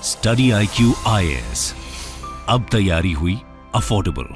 Study IQ IAS, अब तैयारी हुई अफोर्डेबल।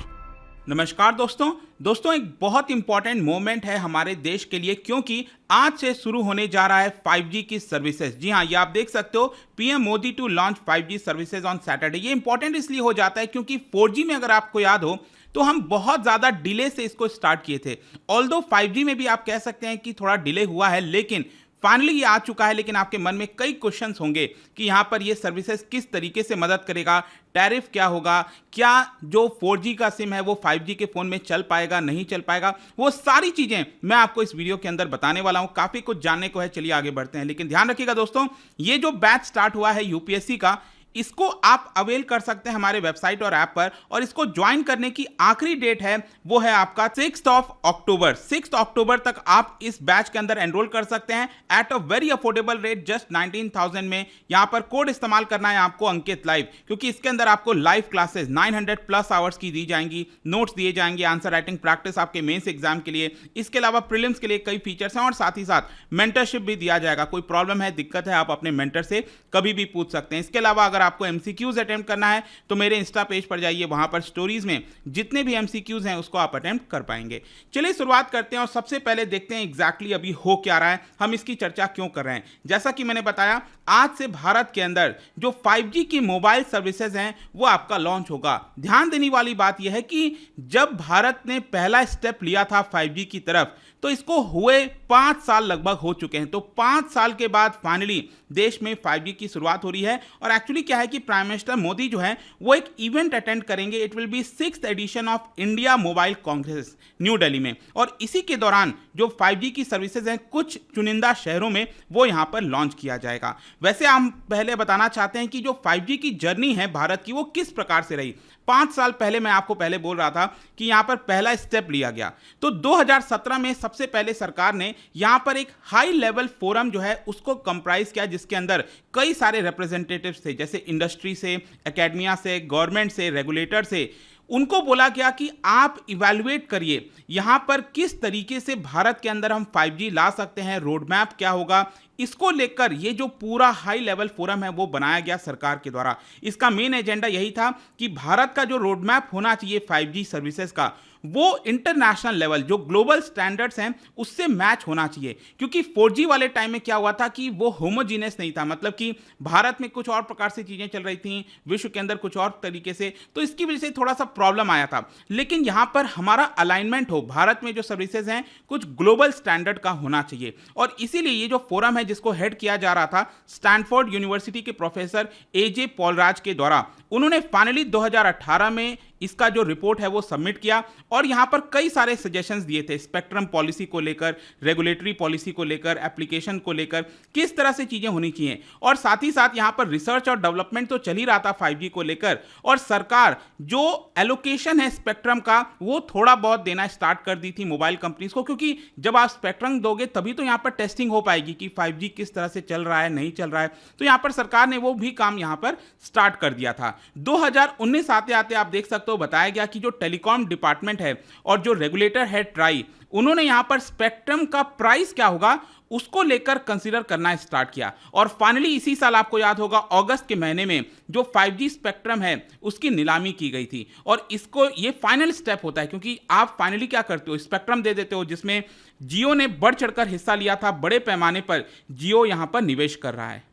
नमस्कार दोस्तों एक बहुत इंपॉर्टेंट मोमेंट है हमारे देश के लिए, क्योंकि आज से शुरू होने जा रहा है 5G की सर्विसेज। जी हाँ, ये आप देख सकते हो, PM Modi to launch 5G services on Saturday. ये इंपॉर्टेंट इसलिए हो जाता है क्योंकि 4G में अगर आपको याद हो तो हम बहुत ज़्यादा डिले से इसको स्टार्ट किए थे। ऑल्दो 5G में भी आप कह सकते हैं कि थोड़ा डिले हुआ है, लेकिन फाइनली ये आ चुका है। लेकिन आपके मन में कई क्वेश्चंस होंगे कि यहाँ पर ये सर्विसेज किस तरीके से मदद करेगा, टैरिफ क्या होगा, क्या जो 4G का सिम है वो 5G के फ़ोन में चल पाएगा, नहीं चल पाएगा, वो सारी चीज़ें मैं आपको इस वीडियो के अंदर बताने वाला हूँ। काफ़ी कुछ जानने को है, चलिए आगे बढ़ते हैं। लेकिन ध्यान रखिएगा दोस्तों, ये जो बैच स्टार्ट हुआ है यूपीएससी का, इसको आप अवेल कर सकते हैं हमारे वेबसाइट और ऐप पर, और इसको ज्वाइन करने की आखिरी डेट है वो है आपका 6 अक्टूबर। 6 अक्टूबर तक आप इस बैच के अंदर एनरोल कर सकते हैं at a very affordable rate, just 19,000 में। यहां पर कोड इस्तेमाल करना है आपको अंकित लाइव, क्योंकि इसके अंदर आपको लाइव क्लासेस 900+ आवर्स की दी जाएंगी, नोट्स दिए जाएंगे, आंसर राइटिंग प्रैक्टिस आपके मेंस एग्जाम के लिए, इसके अलावा प्रीलिम्स के लिए कई फीचर्स हैं, और साथ ही साथ मेंटरशिप भी दिया जाएगा। कोई प्रॉब्लम है, दिक्कत है, आप अपने मेंटर से कभी भी पूछ सकते हैं। इसके अलावा अगर आपको एमसीक्यूज अटेम्प्ट करना है तो मेरे इंस्टा पेज पर जाइए, वहां पर स्टोरीज में जितने भी एमसीक्यूज हैं उसको आप अटेम्प्ट कर पाएंगे। चलिए शुरुआत करते हैं और सबसे पहले देखते हैं एग्जैक्टली अभी हो क्या रहा है, हम इसकी चर्चा क्यों कर रहे हैं। जैसा कि मैंने बताया, आज से भारत के अंदर जो 5G की मोबाइल सर्विसेज हैं वो आपका लॉन्च होगा। ध्यान देने वाली बात यह है कि जब भारत ने पहला स्टेप लिया था 5G की तरफ, तो इसको हुए 5 साल लगभग हो चुके हैं। तो 5 साल के बाद फाइनली देश में 5G की शुरुआत हो रही है। और एक्चुअली क्या है कि प्राइम मिनिस्टर मोदी जो है वो एक इवेंट अटेंड करेंगे। It will be 6th edition of India Mobile Congress New Delhi में, और इसी के दौरान जो 5G की सर्विसेज हैं कुछ चुनिंदा शहरों में वो यहां पर लॉन्च किया जाएगा। वैसे हम पहले बताना चाहते हैं कि जो 5G की जर्नी है भारत की वो किस प्रकार से रही। 5 साल पहले मैं आपको पहले बोल रहा था कि यहां पर पहला स्टेप लिया गया, तो 2017 में सबसे पहले सरकार ने यहां पर एक हाई लेवल फोरम जो है उसको कंप्राइज किया, जिसके अंदर कई सारे रिप्रेजेंटेटिव्स थे, जैसे इंडस्ट्री से, एकेडमिया से, गवर्नमेंट से, रेगुलेटर से। उनको बोला गया कि आप इवैल्यूएट करिए यहां पर किस तरीके से भारत के अंदर हम 5G ला सकते हैं, रोड मैप क्या होगा। इसको लेकर ये जो पूरा हाई लेवल फोरम है वो बनाया गया सरकार के द्वारा। इसका मेन एजेंडा यही था कि भारत का जो रोड मैप होना चाहिए 5G सर्विसेज का, वो इंटरनेशनल लेवल जो ग्लोबल स्टैंडर्ड्स हैं उससे मैच होना चाहिए। क्योंकि 4G वाले टाइम में क्या हुआ था कि वो होमोजीनियस नहीं था, मतलब कि भारत में कुछ और प्रकार से चीज़ें चल रही थी, विश्व के अंदर कुछ और तरीके से, तो इसकी वजह से थोड़ा सा प्रॉब्लम आया था। लेकिन यहाँ पर हमारा अलाइनमेंट हो, भारत में जो सर्विसेज हैं कुछ ग्लोबल स्टैंडर्ड का होना चाहिए। और इसीलिए ये जो फोरम है जिसको हेड किया जा रहा था स्टैनफोर्ड यूनिवर्सिटी के प्रोफेसर AJ पॉलराज के द्वारा, उन्होंने फाइनली 2018 में इसका जो रिपोर्ट है वो सबमिट किया, और यहां पर कई सारे सजेशंस दिए थे स्पेक्ट्रम पॉलिसी को लेकर, रेगुलेटरी पॉलिसी को लेकर, एप्लीकेशन को लेकर, किस तरह से चीजें होनी चाहिए। और साथ ही साथ यहां पर रिसर्च और डेवलपमेंट तो चल ही रहा था 5G को लेकर, और सरकार जो एलोकेशन है स्पेक्ट्रम का वो थोड़ा बहुत देना स्टार्ट कर दी थी मोबाइल कंपनीज को, क्योंकि जब आप स्पेक्ट्रम दोगे तभी तो यहां पर टेस्टिंग हो पाएगी कि 5G किस तरह से चल रहा है, नहीं चल रहा है। तो यहां पर सरकार ने वो भी काम यहां पर स्टार्ट कर दिया था। 2019 आते आते आप देख सकते हो, बताया गया कि जो टेलीकॉम डिपार्टमेंट है और जो रेगुलेटर है ट्राई, उन्होंने यहां पर स्पेक्ट्रम का प्राइस क्या होगा उसको लेकर कंसीडर करना स्टार्ट किया। और फाइनली इसी साल आपको याद होगा अगस्त के महीने में जो 5G स्पेक्ट्रम है उसकी नीलामी की गई थी। और इसको ये फाइनल स्टेप होता है, क्योंकि आप फाइनली क्या करते हो, स्पेक्ट्रम दे देते हो, जिसमें जियो ने बढ़ चढ़कर हिस्सा लिया था। बड़े पैमाने पर जियो यहां पर निवेश कर रहा है।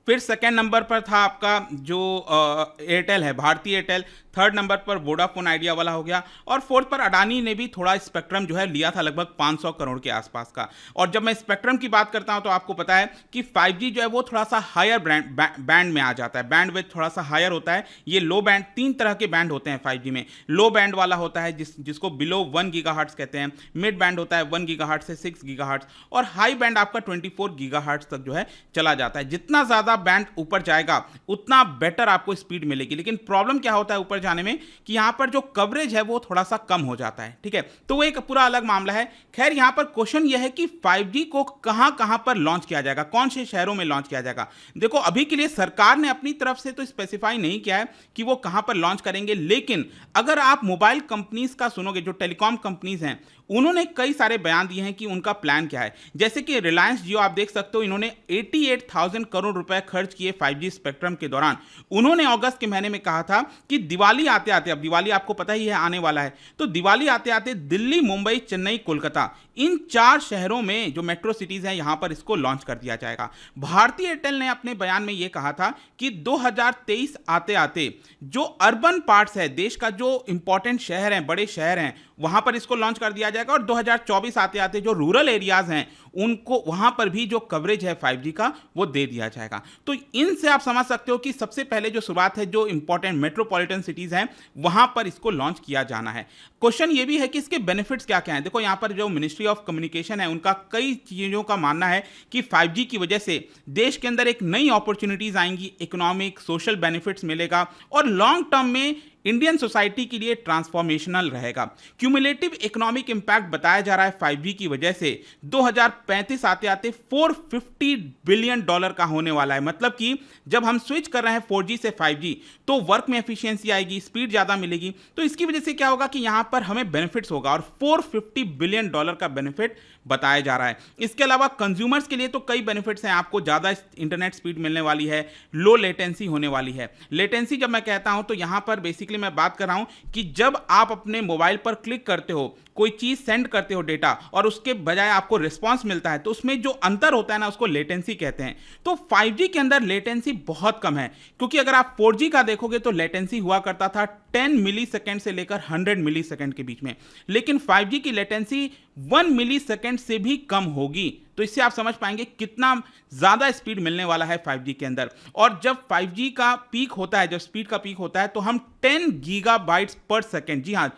फिर सेकेंड नंबर पर था आपका जो एयरटेल है, भारतीय एयरटेल। थर्ड नंबर पर वोडाफोन आइडिया वाला हो गया, और फोर्थ पर अडानी ने भी थोड़ा स्पेक्ट्रम जो है लिया था, लगभग 500 करोड़ के आसपास का। और जब मैं स्पेक्ट्रम की बात करता हूं तो आपको पता है कि 5G जो है वो थोड़ा सा हायर बैंड में आ जाता है, बैंड विड्थ थोड़ा सा हायर होता है। ये लो बैंड, 3 तरह के बैंड होते हैं 5G में। लो बैंड वाला होता है जिसको बिलो 1 गीगाहर्ट्ज कहते हैं, मिड बैंड होता है 1 गीगाहर्ट्ज से 6 गीगाहर्ट्ज, और हाई बैंड आपका 24 गीगाहर्ट्ज तक जो है चला जाता है। जितना ज्यादा बैंड ऊपर जाएगा उतना बेटर आपको स्पीड मिलेगी। लेकिन प्रॉब्लम क्या होता है ऊपर जाने में कि यहां पर जो कवरेज है वो थोड़ा सा कम हो जाता है, ठीक है। तो वो एक पूरा अलग मामला है। खैर यहां पर क्वेश्चन यह है कि 5G को कहां कहां पर लॉन्च किया जाएगा, कौन से शहरों में लॉन्च किया जाएगा। देखो अभी के लिए सरकार ने अपनी तरफ से तो स्पेसिफाई नहीं किया है कि वो कहां पर लॉन्च करेंगे, लेकिन अगर आप मोबाइल कंपनीज का सुनोगे, जो टेलीकॉम कंपनीज हैं उन्होंने कई सारे बयान दिए हैं कि उनका प्लान क्या है। जैसे कि रिलायंस जियो आप देख सकते हो, इन्होंने 88,000 करोड़ रुपए खर्च किए 5G स्पेक्ट्रम के दौरान। उन्होंने अगस्त के महीने में कहा था कि दिवाली आते आते, अब दिवाली आपको पता ही है आने वाला है, तो दिवाली आते आते दिल्ली, मुंबई, चेन्नई, कोलकाता, इन 4 शहरों में जो मेट्रो सिटीज हैं यहां पर इसको लॉन्च कर दिया जाएगा। भारतीय एयरटेल ने अपने बयान में यह कहा था कि 2023 आते आते जो अर्बन पार्ट्स है, देश का जो इंपॉर्टेंट शहर हैं, बड़े शहर हैं, वहां पर इसको लॉन्च कर दिया जाएगा और 2024 आते आते जो रूरल एरियाज हैं उनको वहां पर भी जो कवरेज है 5G का वो दे दिया जाएगा। तो इनसे आप समझ सकते हो कि सबसे पहले जो शुरुआत है, जो इंपॉर्टेंट मेट्रोपॉलिटन सिटीज हैं वहां पर इसको लॉन्च किया जाना है। क्वेश्चन ये भी है कि इसके बेनिफिट्स क्या क्या हैं। देखो यहां पर जो मिनिस्ट्री ऑफ कम्युनिकेशन है उनका कई चीजों का मानना है कि 5G की वजह से देश के अंदर एक नई अपॉर्चुनिटीज आएंगी, इकोनॉमिक, सोशल बेनिफिट्स मिलेगा और लॉन्ग टर्म में इंडियन सोसाइटी के लिए ट्रांसफॉर्मेशनल रहेगा। क्यूमुलेटिव इकोनॉमिक इंपैक्ट बताया जा रहा है 5G की वजह से 2035 आते आते $450 बिलियन का होने वाला है। मतलब कि जब हम स्विच कर रहे हैं 4G से 5G तो वर्क में एफिशिएंसी आएगी, स्पीड ज्यादा मिलेगी, तो इसकी वजह से क्या होगा कि यहां पर हमें बेनिफिट्स होगा और $450 बिलियन का बेनिफिट बताया जा रहा है। इसके अलावा कंज्यूमर्स के लिए तो कई बेनिफिट्स हैं, आपको ज्यादा इंटरनेट स्पीड मिलने वाली है, लो लेटेंसी होने वाली है। लेटेंसी जब मैं कहता हूं तो यहां पर बेसिकली मैं बात कर रहा हूं कि जब आप अपने मोबाइल पर क्लिक करते हो, कोई चीज सेंड करते हो डेटा, और उसके बजाय आपको रिस्पांस मिलता है तो उसमें जो अंतर होता है ना उसको लेटेंसी कहते हैं। तो 5G के अंदर लेटेंसी बहुत कम है, क्योंकि अगर आप 4G का देखोगे तो लेटेंसी हुआ करता था 10 मिलीसेकंड से लेकर 100 मिलीसेकंड के बीच में, लेकिन 5G की लेटेंसी 1 मिलीसेकंड से भी कम होगी। तो इससे आप समझ पाएंगे कितना ज्यादा स्पीड मिलने वाला है 5G के अंदर। और जब 5G का पीक होता है, जब स्पीड का पीक होता है तो हम 10 गीगाबाइट्स पर सेकेंड, जी हां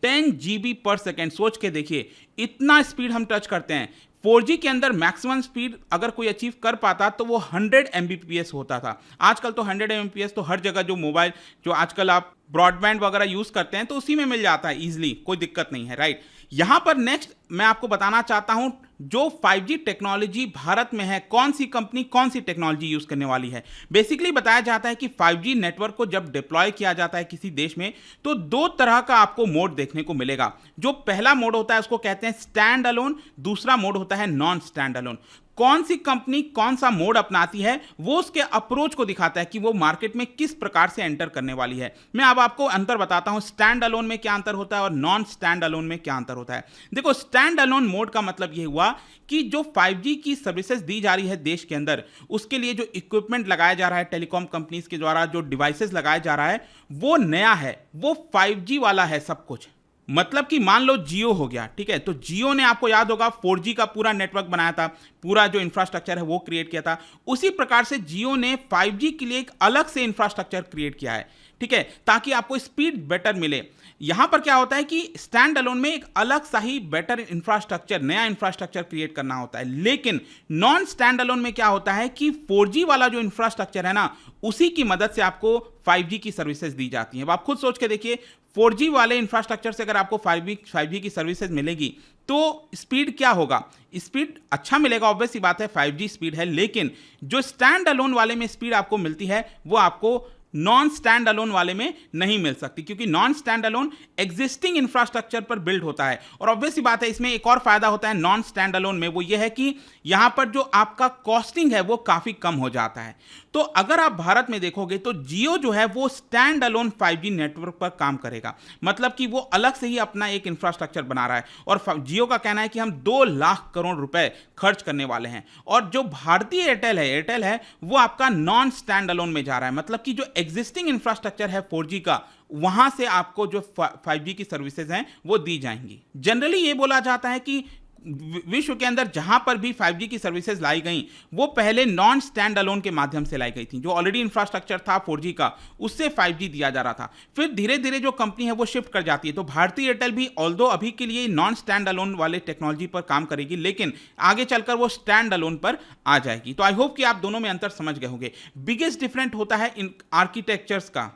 10 GB पर सेकेंड, सोच के देखिए इतना स्पीड हम टच करते हैं। 4G के अंदर मैक्सिमम स्पीड अगर कोई अचीव कर पाता तो वो 100 Mbps होता था। आजकल तो 100 Mbps तो हर जगह, जो मोबाइल, जो आजकल आप ब्रॉडबैंड वगैरह यूज करते हैं तो उसी में मिल जाता है इजीली, कोई दिक्कत नहीं है, राइट। यहां पर नेक्स्ट मैं आपको बताना चाहता हूं जो 5G टेक्नोलॉजी भारत में है, कौन सी कंपनी कौन सी टेक्नोलॉजी यूज करने वाली है। बेसिकली बताया जाता है कि 5G नेटवर्क को जब डिप्लॉय किया जाता है किसी देश में तो 2 तरह का आपको मोड देखने को मिलेगा। जो पहला मोड होता है उसको कहते हैं स्टैंड अलोन, दूसरा मोड होता है नॉन स्टैंड अलोन। कौन सी कंपनी कौन सा मोड अपनाती है वो उसके अप्रोच को दिखाता है कि वो मार्केट में किस प्रकार से एंटर करने वाली है। मैं अब आपको अंतर बताता हूं, स्टैंड अलोन में क्या अंतर होता है और नॉन स्टैंड अलोन में क्या अंतर होता है। देखो, स्टैंड अलोन मोड का मतलब यह हुआ कि जो 5G की सर्विसेज दी जा रही है देश के अंदर, उसके लिए जो इक्विपमेंट लगाया जा रहा है टेलीकॉम कंपनीज के द्वारा, जो डिवाइसेस लगाया जा रहा है वो नया है, वो 5G वाला है सब कुछ। मतलब कि मान लो जियो हो गया, ठीक है, तो जियो ने आपको याद होगा 4G का पूरा नेटवर्क बनाया था, पूरा जो इंफ्रास्ट्रक्चर है वो क्रिएट किया था। उसी प्रकार से जियो ने 5G के लिए एक अलग से इंफ्रास्ट्रक्चर क्रिएट किया है, ठीक है, ताकि आपको स्पीड बेटर मिले। यहां पर क्या होता है कि स्टैंड अलोन में एक अलग सा ही बेटर इंफ्रास्ट्रक्चर, नया इंफ्रास्ट्रक्चर क्रिएट करना होता है। लेकिन नॉन स्टैंड अलोन में क्या होता है कि 4G वाला जो इंफ्रास्ट्रक्चर है ना, उसी की मदद से आपको 5G की सर्विसेज दी जाती हैं। अब आप खुद सोच के देखिए, 4G वाले इंफ्रास्ट्रक्चर से अगर आपको 5G की सर्विसेज मिलेगी तो स्पीड क्या होगा, स्पीड अच्छा मिलेगा, ऑब्वियस सी बात है 5G स्पीड है। लेकिन जो स्टैंड अलोन वाले में स्पीड आपको मिलती है वो आपको नॉन स्टैंड अलोन वाले में नहीं मिल सकती, क्योंकि non stand alone existing infrastructure पर बिल्ड होता है। और ऑब्वियस सी बात है इसमें एक और फायदा होता है नॉन स्टैंड अलोन में, वो ये है कि यहां पर जो आपका कॉस्टिंग है वो काफी कम हो जाता है। तो अगर आप भारत में देखोगे तो जियो जो है वो स्टैंड अलोन 5G नेटवर्क पर काम करेगा, मतलब कि वो अलग से ही अपना एक इंफ्रास्ट्रक्चर बना रहा है। और जियो का कहना है कि हम 2 लाख करोड़ रुपए खर्च करने वाले हैं। और जो भारतीय एयरटेल है वो आपका नॉन स्टैंड अलोन में जा रहा है, मतलब कि जो एग्जिस्टिंग इंफ्रास्ट्रक्चर है 4G का, वहां से आपको जो 5G की सर्विसेज हैं वो दी जाएंगी। जनरली ये बोला जाता है कि विश्व के अंदर जहां पर भी 5G की सर्विसेज लाई गई वो पहले नॉन स्टैंड अलोन के माध्यम से लाई गई थी। जो ऑलरेडी इंफ्रास्ट्रक्चर था 4G का, उससे 5G दिया जा रहा था। फिर धीरे धीरे जो कंपनी है वो शिफ्ट कर जाती है। तो भारतीय एयरटेल भी ऑल्दो अभी के लिए नॉन स्टैंड अलोन वाले टेक्नोलॉजी पर काम करेगी, लेकिन आगे चलकर वो स्टैंड अलोन पर आ जाएगी। तो आई होप कि आप दोनों में अंतर समझ गए होंगे। बिगेस्ट डिफरेंट होता है इन आर्किटेक्चर्स का,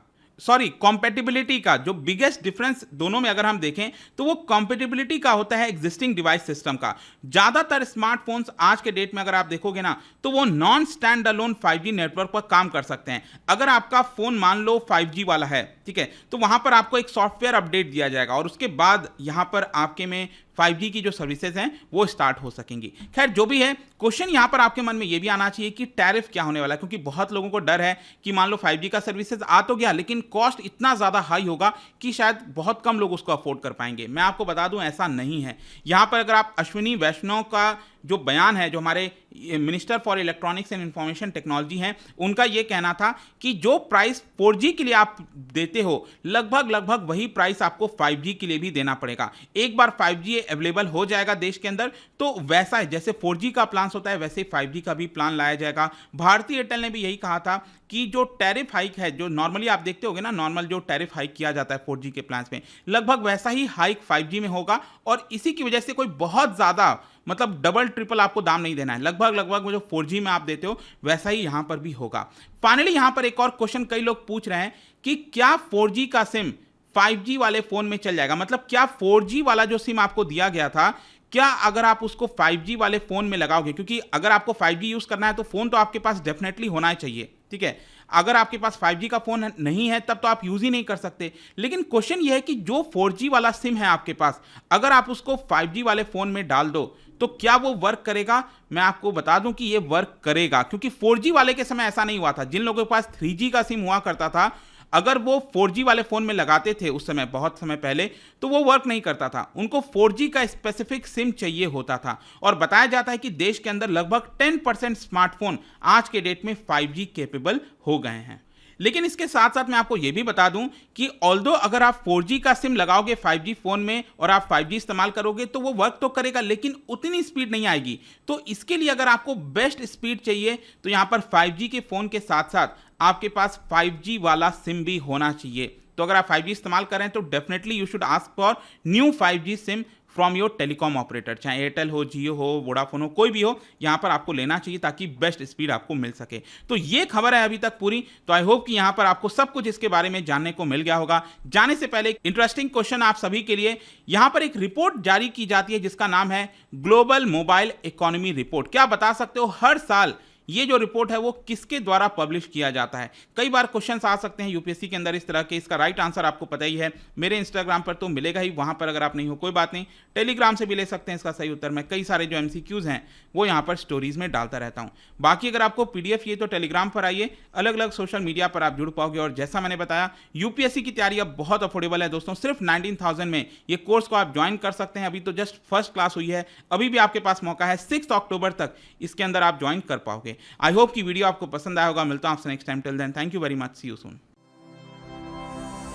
कॉम्पेटिबिलिटी का। जो बिगेस्ट डिफरेंस दोनों में अगर हम देखें तो वो कॉम्पेटिबिलिटी का होता है एग्जिस्टिंग डिवाइस सिस्टम का। ज्यादातर स्मार्टफोन्स आज के डेट में अगर आप देखोगे ना तो वो non stand alone 5G network पर काम कर सकते हैं। अगर आपका फोन मान लो 5G वाला है ठीक है। तो वहां पर आपको एक सॉफ्टवेयर अपडेट दिया जाएगा और उसके बाद यहां पर आपके में 5G की जो सर्विसेज हैं वो स्टार्ट हो सकेंगी। खैर जो भी है, क्वेश्चन यहां पर आपके मन में ये भी आना चाहिए कि टैरिफ क्या होने वाला है, क्योंकि बहुत लोगों को डर है कि मान लो 5G का सर्विसेज आ तो गया लेकिन कॉस्ट इतना ज़्यादा हाई होगा कि शायद बहुत कम लोग उसको अफोर्ड कर पाएंगे। मैं आपको बता दूं ऐसा नहीं है। यहां पर अगर आप अश्विनी वैष्णव का जो बयान है, जो हमारे minister for electronics and information technology हैं, उनका यह कहना था कि जो प्राइस 4G के लिए आप देते हो लगभग वही प्राइस आपको 5G के लिए भी देना पड़ेगा। एक बार 5G अवेलेबल हो जाएगा देश के अंदर तो वैसा है जैसे 4G का प्लान होता है वैसे 5G का भी प्लान लाया जाएगा। भारतीय एयरटेल ने भी यही कहा था कि जो टैरिफ हाइक है, जो नॉर्मली आप देखते होगे ना, नॉर्मल जो टैरिफ हाइक किया जाता है 4G के प्लान्स में, लगभग वैसा ही हाइक 5G में होगा और इसी की वजह से कोई बहुत ज्यादा मतलब डबल ट्रिपल आपको दाम नहीं देना है। लगभग जो 4G में आप देते हो वैसा ही यहां पर भी होगा। फाइनली यहां पर एक और क्वेश्चन कई लोग पूछ रहे हैं कि क्या 4G का सिम 5G वाले फोन में चल जाएगा, मतलब क्या 4G वाला जो सिम आपको दिया गया था, क्या अगर आप उसको 5G वाले फोन में लगाओगे, क्योंकि अगर आपको 5G यूज करना है तो फोन तो आपके पास डेफिनेटली होना ही चाहिए, ठीक है। अगर आपके पास 5G का फोन नहीं है तब तो आप यूज ही नहीं कर सकते। लेकिन क्वेश्चन यह है कि जो 4G वाला सिम है आपके पास, अगर आप उसको 5G वाले फोन में डाल दो तो क्या वो वर्क करेगा? मैं आपको बता दूं कि ये वर्क करेगा, क्योंकि 4G वाले के समय ऐसा नहीं हुआ था। जिन लोगों के पास 3G का सिम हुआ करता था, अगर वो 4G वाले फोन में लगाते थे उस समय, बहुत समय पहले, तो वो वर्क नहीं करता था। उनको 4G का स्पेसिफिक सिम चाहिए होता था। और बताया जाता है कि देश के अंदर लगभग 10% स्मार्टफोन आज के डेट में 5G केपेबल हो गए हैं। लेकिन इसके साथ साथ मैं आपको यह भी बता दूं कि ऑल्दो अगर आप 4G का सिम लगाओगे 5G फोन में और आप 5G इस्तेमाल करोगे तो वो वर्क तो करेगा लेकिन उतनी स्पीड नहीं आएगी। तो इसके लिए अगर आपको बेस्ट स्पीड चाहिए तो यहां पर 5G के फोन के साथ साथ आपके पास 5G वाला सिम भी होना चाहिए। तो अगर आप 5G इस्तेमाल करें तो definitely you should ask for new 5G SIM from your telecom operator, चाहे एयरटेल हो, जियो हो, वोडाफोन हो, कोई भी हो, यहां पर आपको लेना चाहिए ताकि बेस्ट स्पीड आपको मिल सके। तो ये खबर है अभी तक पूरी। तो आई होप कि यहां पर आपको सब कुछ इसके बारे में जानने को मिल गया होगा। जाने से पहले एक इंटरेस्टिंग क्वेश्चन आप सभी के लिए, यहां पर एक रिपोर्ट जारी की जाती है जिसका नाम है ग्लोबल मोबाइल इकोनॉमी रिपोर्ट। क्या बता सकते हो हर साल ये जो रिपोर्ट है वो किसके द्वारा पब्लिश किया जाता है? कई बार क्वेश्चंस आ सकते हैं यूपीएससी के अंदर इस तरह के। इसका राइट आंसर आपको पता ही है, मेरे इंस्टाग्राम पर तो मिलेगा ही, वहां पर अगर आप नहीं हो कोई बात नहीं, टेलीग्राम से भी ले सकते हैं इसका सही उत्तर। मैं कई सारे जो एमसीक्यूज हैं वो यहाँ पर स्टोरीज में डालता रहता हूँ। बाकी अगर आपको पीडीएफ ये तो टेलीग्राम पर आइए, अलग अलग सोशल मीडिया पर आप जुड़ पाओगे। और जैसा मैंने बताया यूपीएससी की तैयारी अब बहुत अफोर्डेबल है दोस्तों, सिर्फ 19,000 में ये कोर्स को आप ज्वाइन कर सकते हैं। अभी तो जस्ट फर्स्ट क्लास हुई है, अभी भी आपके पास मौका है, 6 अक्टूबर तक इसके अंदर आप ज्वाइन कर पाओगे। आई होप कि वीडियो आपको पसंद आया होगा। मिलता हूं आपसे next time. Till then thank you very much, see you soon.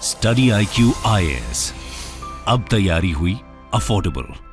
Study IQ IAS, अब तैयारी हुई अफोर्डेबल।